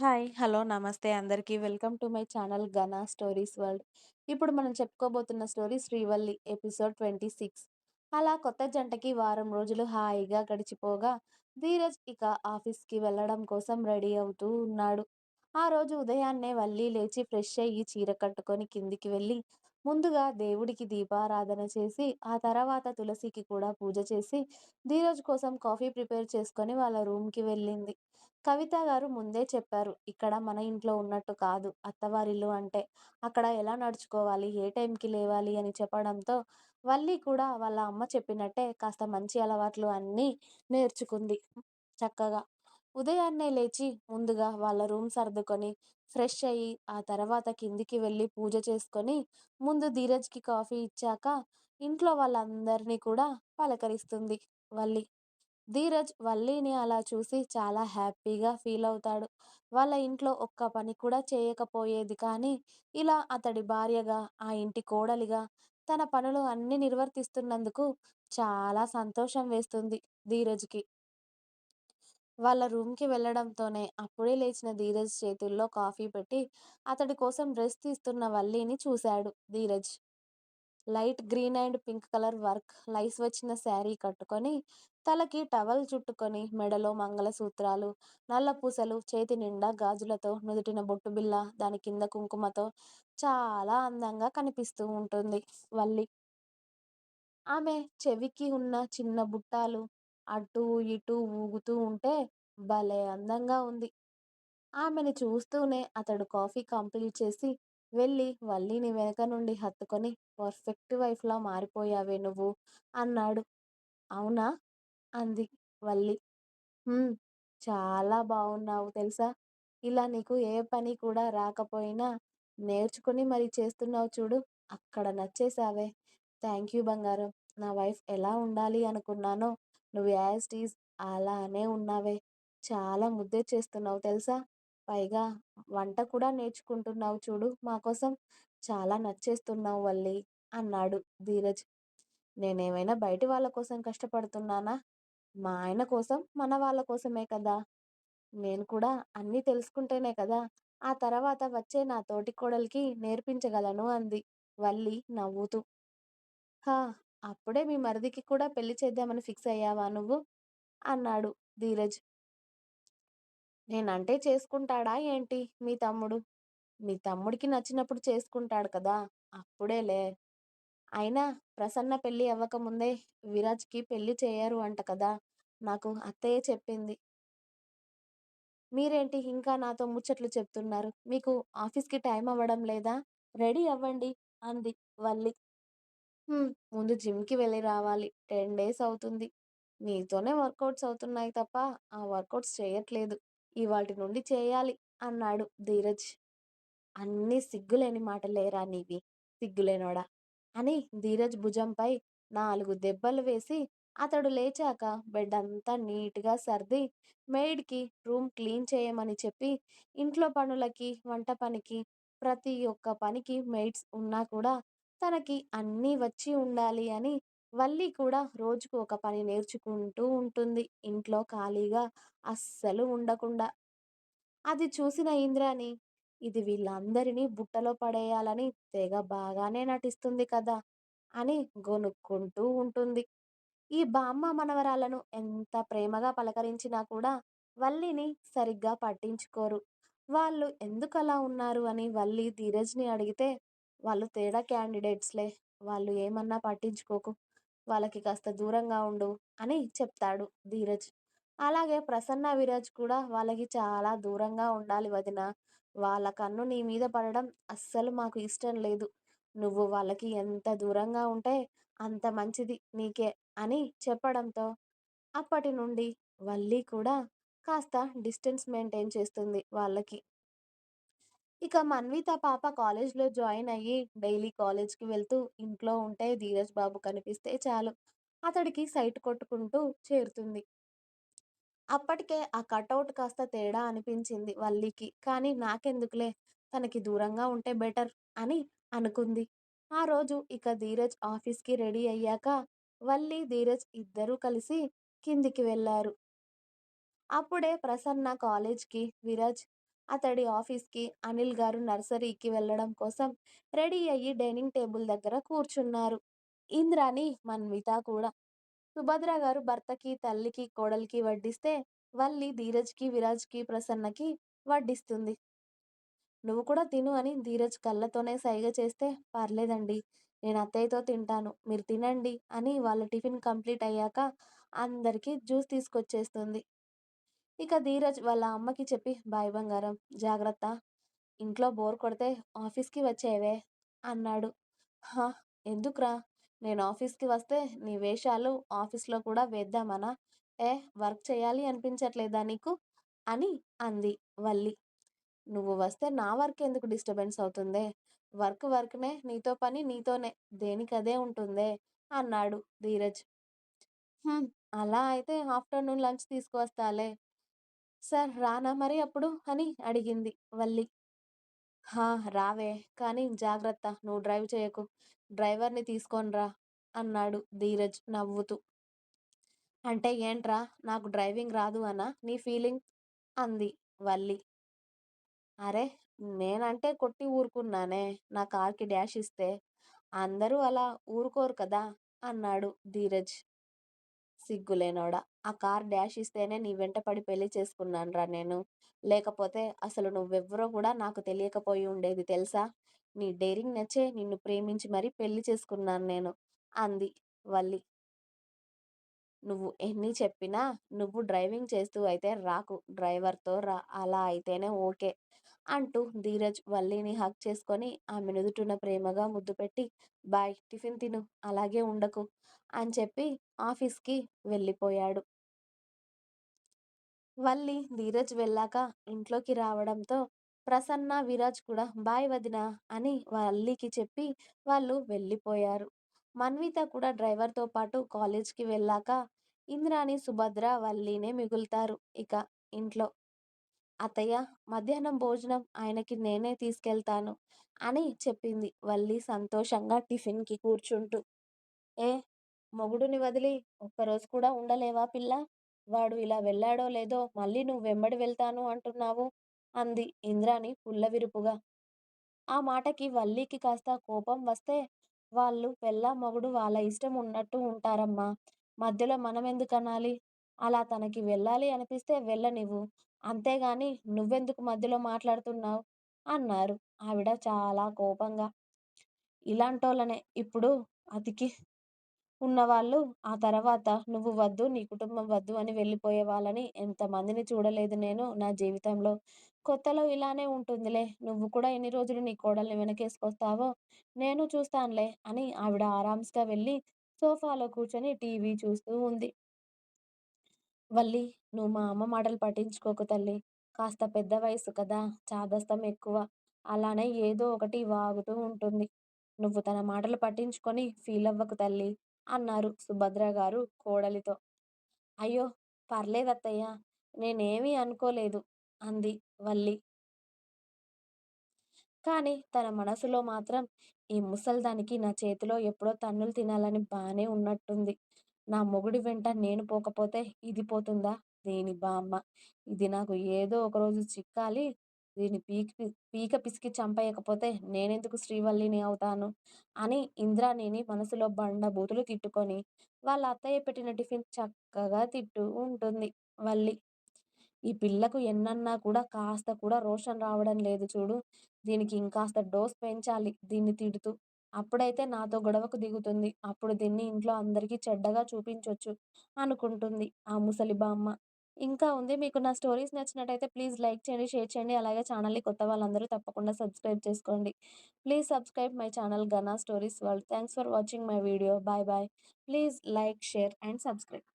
Hi. Hello. నమస్తే అందరికీ. Welcome to my channel 'ఘన స్టోరీస్ వరల్డ్'. ఇప్పుడు మనం చెప్పుకోబోతున్న స్టోరీ 'శ్రీవల్లి' ఎపిసోడ్ 26. అలా కొత్త జంటకి వారం రోజులు హాయిగా గడిచిపోగా, ధీరజ్ ఇక ఆఫీస్‌కి వెళ్ళడం కోసం రెడీ అవుతూ ఉన్నాడు. ఆ రోజు ఉదయాన్నే వల్లి లేచి ఫ్రెష్ అయ్యి చీర కట్టుకొని కిందికి వెళ్ళి, ముందుగా దేవుడికి దీపారాధన చేసి, ఆ తర్వాత తులసికి కూడా పూజ చేసి, ధీరజ్ కోసం కాఫీ ప్రిపేర్ చేసుకొని వాళ్ళ రూమ్‌కి వెళ్ళింది. కవిత గారు ముందే చెప్పారు. ఇక్కడ మన ఇంట్లో ఉన్నట్టు కాదు అత్తవారిల్లు అంటే. అక్కడ ఎలా నడుచుకోవాలి, ఏ టైంకి లేవాలి అని చెప్పడంతో, వల్లి కూడా వాళ్ళ అమ్మ చెప్పినట్టే కాస్త మంచి అలవాట్లు అన్నీ నేర్చుకుంది చక్కగా. ఉదయాన్నే లేచి ముందుగా వాళ్ళ రూమ్ సర్దుకొని, ఫ్రెష్ అయ్యి, ఆ తర్వాత కిందికి వెళ్ళి పూజ చేసుకొని, ముందు ధీరజ్‌కి కాఫీ ఇచ్చాక, ఇంట్లో వాళ్ళందరినీ కూడా పలకరిస్తుంది వల్లి. ధీరజ్ వల్లిని అలా చూసి చాలా హ్యాపీగా ఫీల్ అవుతాడు. వాళ్ళ ఇంట్లో ఒక్క పని కూడా చేయకపోయేది కానీ, ఇలా అతడి భార్యగా, ఆ ఇంటి కోడలిగా తన పనులు అన్నీ నిర్వర్తిస్తున్నందుకు చాలా సంతోషం వేస్తుంది ధీరజ్‌కి. వాళ్ళ రూమ్‌కి వెళ్ళడంతోనే అప్పుడే లేచిన ధీరజ్ చేతుల్లో కాఫీ పెట్టి, అతడి కోసం డ్రెస్ తీస్తున్న వల్లిని చూశాడు Dheeraj. Light green and pink colour work lace వచ్చిన శారీ కట్టుకొని, తలకి టవల్ చుట్టుకొని, మెడలో మంగళసూత్రాలు, నల్ల పూసలు, చేతి నిండా గాజులతో, నుదుటిన బొట్టు బిళ్ళ, దాని కింద కుంకుమతో చాలా అందంగా కనిపిస్తూ ఉంటుంది వల్లి. ఆమె చెవికి ఉన్న చిన్న బుట్టాలు అటూ ఇటూ ఊగుతూ ఉంటే భలే అందంగా ఉంది. ఆమెని చూస్తూనే అతడు కాఫీ కంప్లీట్ చేసి వెళ్ళి వల్లిని వెనక నుండి హత్తుకొని, పర్ఫెక్ట్ వైఫ్‌లా మారిపోయావే నువ్వు అన్నాడు. అవునా? అంది వల్లి. హ్మ్. చాలా బావున్నావు తెలుసా? ఇలా నీకు ఏ పని కూడా రాకపోయినా నేర్చుకుని మరి చేస్తున్నావు చూడు. అక్కడ నచ్చేసావే. థ్యాంక్ యూ బంగారం. నా వైఫ్ ఎలా ఉండాలి అనుకున్నానో నువ్వు యాజ్ ఇట్ ఈజ్ అలానే ఉన్నావే. చాలా ముద్దొచ్చేస్తున్నావు తెలుసా? పైగా వంట కూడా నేర్చుకుంటున్నావు చూడు మా కోసం. చాలా నచ్చేస్తున్నావు వల్లి అన్నాడు ధీరజ్. నేనేమైనా బయటి వాళ్ళ కోసం కష్టపడుతున్నానా? మా ఆయన కోసం, మన వాళ్ళ కోసమే కదా! నేను కూడా అన్నీ తెలుసుకుంటేనే కదా, ఆ తర్వాత వచ్చే నా తోటికోడలికి నేర్పించగలను అంది వల్లి నవ్వుతూ. హా! అప్పుడే మీ మరిదికి కూడా పెళ్లి చేద్దామని ఫిక్స్ అయ్యావా నువ్వు? అన్నాడు ధీరజ్. నేనంటే చేసుకుంటాడా ఏంటి మీ తమ్ముడు? మీ తమ్ముడికి నచ్చినప్పుడు చేసుకుంటాడు కదా! అప్పుడేలే. అయినా ప్రసన్న పెళ్లి అవ్వకముందే విరాజ్‌కి పెళ్లి చేయరు అంట కదా! నాకు అత్తయ్య చెప్పింది. మీరేంటి ఇంకా నాతో ముచ్చట్లు చెప్తున్నారు? మీకు ఆఫీస్‌కి టైం అవ్వడం లేదా? రెడీ అవ్వండి అంది వల్లి. ముందు జిమ్‌కి వెళ్ళి రావాలి. 10 డేస్ అవుతుంది. నీతోనే వర్కౌట్స్ అవుతున్నాయి తప్ప, ఆ వర్కౌట్స్ చేయట్లేదు. ఇవాల్టి నుండి చేయాలి అన్నాడు ధీరజ్. అన్నీ సిగ్గులేని మాటలేరా నీవి, సిగ్గులేనోడా! అని ధీరజ్ భుజంపై 4 దెబ్బలు వేసి, అతడు లేచాక బెడ్డంతా నీట్‌గా సర్ది, మెయిడ్‌కి రూమ్ క్లీన్ చేయమని చెప్పి, ఇంట్లో పనులకి, వంట పనికి, ప్రతి ఒక్క పనికి మెయిడ్స్ ఉన్నా కూడా, తనకి అన్నీ వచ్చి ఉండాలి అని, వల్లి కూడా రోజుకు ఒక పని నేర్చుకుంటూ ఉంటుంది ఇంట్లో ఖాళీగా అస్సలు ఉండకుండా. అది చూసిన ఇంద్రాణి, ఇది వీళ్ళందరినీ బుట్టలో పడేయాలని తెగ బాగానే నటిస్తుంది కదా! అని గొనుక్కుంటూ ఉంటుంది. ఈ బామ్మ మనవరాలను ఎంత ప్రేమగా పలకరించినా కూడా వల్లిని సరిగ్గా పట్టించుకోరు. వాళ్ళు ఎందుకలా ఉన్నారు అని వల్లి ధీరజ్‌ని అడిగితే, "వాళ్ళు తేడా క్యాండిడేట్స్‌లే. వాళ్ళు ఏమన్నా పట్టించుకోకు. వాళ్ళకి కాస్త దూరంగా ఉండు" అని చెప్తాడు ధీరజ్. అలాగే ప్రసన్న, విరాజ్ కూడా వాళ్ళకి చాలా దూరంగా ఉండాలి వదినా. వాళ్ళ కన్ను నీ మీద పడడం అస్సలు మాకు ఇష్టం లేదు. నువ్వు వాళ్ళకి ఎంత దూరంగా ఉంటే అంత మంచిది నీకే అని చెప్పడంతో, అప్పటి నుండి వల్లి కూడా కాస్త డిస్టెన్స్ మెయింటైన్ చేస్తుంది వాళ్ళకి. ఇక మన్విత పాప కాలేజ్‌లో జాయిన్ అయ్యి డైలీ కాలేజ్‌కి వెళ్తూ ఇంట్లో ఉంటే ధీరజ్ బాబు కనిపిస్తే చాలు అతడికి సైట్ కొట్టుకుంటూ చేరుతుంది. అప్పటికే ఆ కటౌట్ కాస్త తేడా అనిపించింది వల్లికి. కానీ నాకెందుకులే, తనకి దూరంగా ఉంటే బెటర్ అని అనుకుంది. ఆ రోజు ఇక ధీరజ్ ఆఫీస్‌కి రెడీ అయ్యాక వల్లి, ధీరజ్ ఇద్దరూ కలిసి కిందికి వెళ్లారు. అప్పుడే ప్రసన్న కాలేజ్‌కి, విరాజ్ అతడి ఆఫీస్‌కి అనిల్ గారు నర్సరీకి వెళ్ళడం కోసం రెడీ అయ్యి డైనింగ్ టేబుల్ దగ్గర కూర్చున్నారు. ఇంద్రాని, మన్విత కూడా. సుభద్ర గారు భర్తకి, తల్లికి, కోడలికి వడ్డిస్తే వల్లి ధీరజ్‌కి, విరాజ్‌కి, ప్రసన్నకి వడ్డిస్తుంది. "నువ్వు కూడా తిను" అని ధీరజ్ కళ్ళతోనే సైగ చేస్తే, "పర్లేదండి. నేను అత్తయ్యతో తింటాను. మీరు తినండి" అని వాళ్ళ టిఫిన్ కంప్లీట్ అయ్యాక అందరికీ జ్యూస్ తీసుకొచ్చేస్తుంది. ఇక ధీరజ్ వాళ్ళ అమ్మకి చెప్పి, "బాయ్ బంగారం. జాగ్రత్త. ఇంట్లో బోర్ కొడితే ఆఫీస్‌కి వచ్చేవే" అన్నాడు. "హా! ఎందుకురా? నేను ఆఫీస్‌కి వస్తే నీ వేషాలు ఆఫీస్‌లో కూడా వేద్దామనా? ఏ వర్క్ చేయాలి అనిపించట్లేదా నీకు?" అని అంది వల్లి. "నువ్వు వస్తే నా వర్క్ ఎందుకు డిస్టర్బెన్స్ అవుతుందే? వర్క్ వర్క్‌నే, నీతో పని నీతోనే. దేనికదే ఉంటుందే" అన్నాడు ధీరజ్. "హ్మ్. అలా అయితే ఆఫ్టర్‌నూన్ లంచ్ తీసుకువస్తాలే." "సార్ రానా మరి అప్పుడు?" అని అడిగింది వల్లి. "హా! రావే. కానీ జాగ్రత్త. నువ్వు డ్రైవ్ చేయకు. డ్రైవర్‌ని తీసుకొనిరా" అన్నాడు ధీరజ్ నవ్వుతూ. "అంటే ఏంట్రా? నాకు డ్రైవింగ్ రాదు అనా నీ ఫీలింగ్?" అంది వల్లి. "అరె! నేనంటే కొట్టి ఊరుకున్నానే నా కార్‌కి డాష్ ఇస్తే. అందరూ అలా ఊరుకోరు కదా!" అన్నాడు ధీరజ్. "సిగ్గులేనోడా! ఆ కార్ డాష్ ఇస్తేనే నీ వెంట పడి పెళ్లి చేసుకున్నానురా నేను. లేకపోతే అసలు నువ్వెవ్వరో కూడా నాకు తెలియకపోయి ఉండేది తెలుసా? నీ డేరింగ్ నచ్చే నిన్ను ప్రేమించి మరీ పెళ్లి చేసుకున్నాను నేను" అంది వల్లి. "నువ్వు ఎన్ని చెప్పినా నువ్వు డ్రైవింగ్ చేస్తూ అయితే రాకు. డ్రైవర్‌తో రా. అలా అయితేనే ఓకే" అంటూ ధీరజ్ వల్లిని హగ్ చేసుకొని ఆమె నుదుటున ప్రేమగా ముద్దు పెట్టి, "బాయ్ టిఫిన్ తిను. అలాగే ఉండకు" అని చెప్పి ఆఫీస్‌కి వెళ్ళిపోయాడు. వల్లి ధీరజ్ వెళ్ళాక ఇంట్లోకి రావడంతో ప్రసన్న, విరాజ్ కూడా "బాయ్ వదినా" అని వల్లికి చెప్పి వాళ్ళు వెళ్ళిపోయారు. మన్విత కూడా డ్రైవర్‌తో పాటు కాలేజ్‌కి వెళ్ళాక ఇంద్రాణి, సుభద్ర, వల్లినే మిగులుతారు ఇక ఇంట్లో. "అత్తయ్య, మధ్యాహ్నం భోజనం ఆయనకి నేనే తీసుకెళ్తాను" అని చెప్పింది వల్లి సంతోషంగా టిఫిన్‌కి కూర్చుంటూ. "ఏ మొగుడుని వదిలి ఒక్కరోజు కూడా ఉండలేవా పిల్లా? వాడు ఇలా వెళ్ళాడో లేదో మళ్ళీ నువ్వు వెంబడి వెళ్తాను అంటున్నావు" అంది ఇంద్రాణి పుల్లవిరుపుగా. ఆ మాటకి వల్లికి కాస్త కోపం వస్తే, "వాళ్ళు పెళ్ళాం, మొగుడు వాళ్ళ ఇష్టం ఉన్నట్టు ఉంటారమ్మా. మధ్యలో మనమెందుకనాలి? అలా తనకి వెళ్ళాలి అనిపిస్తే వెళ్ళనివ్వు. అంతేగాని నువ్వెందుకు మధ్యలో మాట్లాడుతున్నావు" అన్నారు ఆవిడ చాలా కోపంగా. ఇలాంటోళ్ళనే ఇప్పుడు అతికి ఉన్నవాళ్ళు ఆ తర్వాత "నువ్వు వద్దు, నీ కుటుంబం వద్దు" అని వెళ్ళిపోయే వాళ్ళని ఎంతమందిని చూడలేదు నేను నా జీవితంలో. కొత్తలో ఇలానే ఉంటుందిలే. నువ్వు కూడా ఎన్ని రోజులు నీ కోడల్ని వెనకేసుకొస్తావో నేను చూస్తానులే అని ఆవిడ ఆరాంస్‌గా వెళ్ళి సోఫాలో కూర్చొని టీవీ చూస్తూ ఉంది. "వల్లి, నువ్వు మా అమ్మ మాటలు పట్టించుకోకు తల్లి. కాస్త పెద్ద వయసు కదా! చాదస్తం ఎక్కువ. అలానే ఏదో ఒకటి వాగుతూ ఉంటుంది. నువ్వు తన మాటలు పట్టించుకొని ఫీలవ్వకు తల్లి" అన్నారు సుభద్ర గారు కోడలితో. "అయ్యో! పర్లేదత్తయ్య. నేనేమీ అనుకోలేదు" అంది వల్లి. కానీ తన మనసులో మాత్రం ఈ ముసల్దానికి నా చేతిలో ఎప్పుడో తన్నులు తినాలని బానే ఉన్నట్టుంది. నా మొగుడి వెంట నేను పోకపోతే ఇది పోతుందా? దీని బామ్మ. ఇది నాకు ఏదో ఒకరోజు చిక్కాలి. దీన్ని పీక పిసికి చంపేయకపోతే నేనెందుకు శ్రీవల్లిని అవుతాను? అని ఇంద్రాణిని మనసులో బండబూతులు తిట్టుకొని వాళ్ళ అత్తయ్య పెట్టిన టిఫిన్ చక్కగా తింటూ ఉంటుంది వల్లి. ఈ పిల్లకు ఎన్నన్నా కూడా కాస్త కూడా రోషం రావడం లేదు చూడు. దీనికి ఇంకాస్త డోస్ పెంచాలి దీన్ని తిడుతూ. అప్పుడైతే నాతో గొడవకు దిగుతుంది. అప్పుడు దీన్ని ఇంట్లో అందరికీ చెడ్డగా చూపించొచ్చు అనుకుంటుంది ఆ ముసలి బామ్మ. ఇంకా ఉంది. మీకు నా స్టోరీస్ నచ్చినట్టయితే ప్లీజ్ లైక్ చేయండి, షేర్ చేయండి. అలాగే ఛానల్‌ని కొత్త వాళ్ళందరూ తప్పకుండా సబ్స్క్రైబ్ చేసుకోండి. Please subscribe my channel 'Gana Stories World'. Thanks for watching my video. Bye bye. Please like, share and subscribe.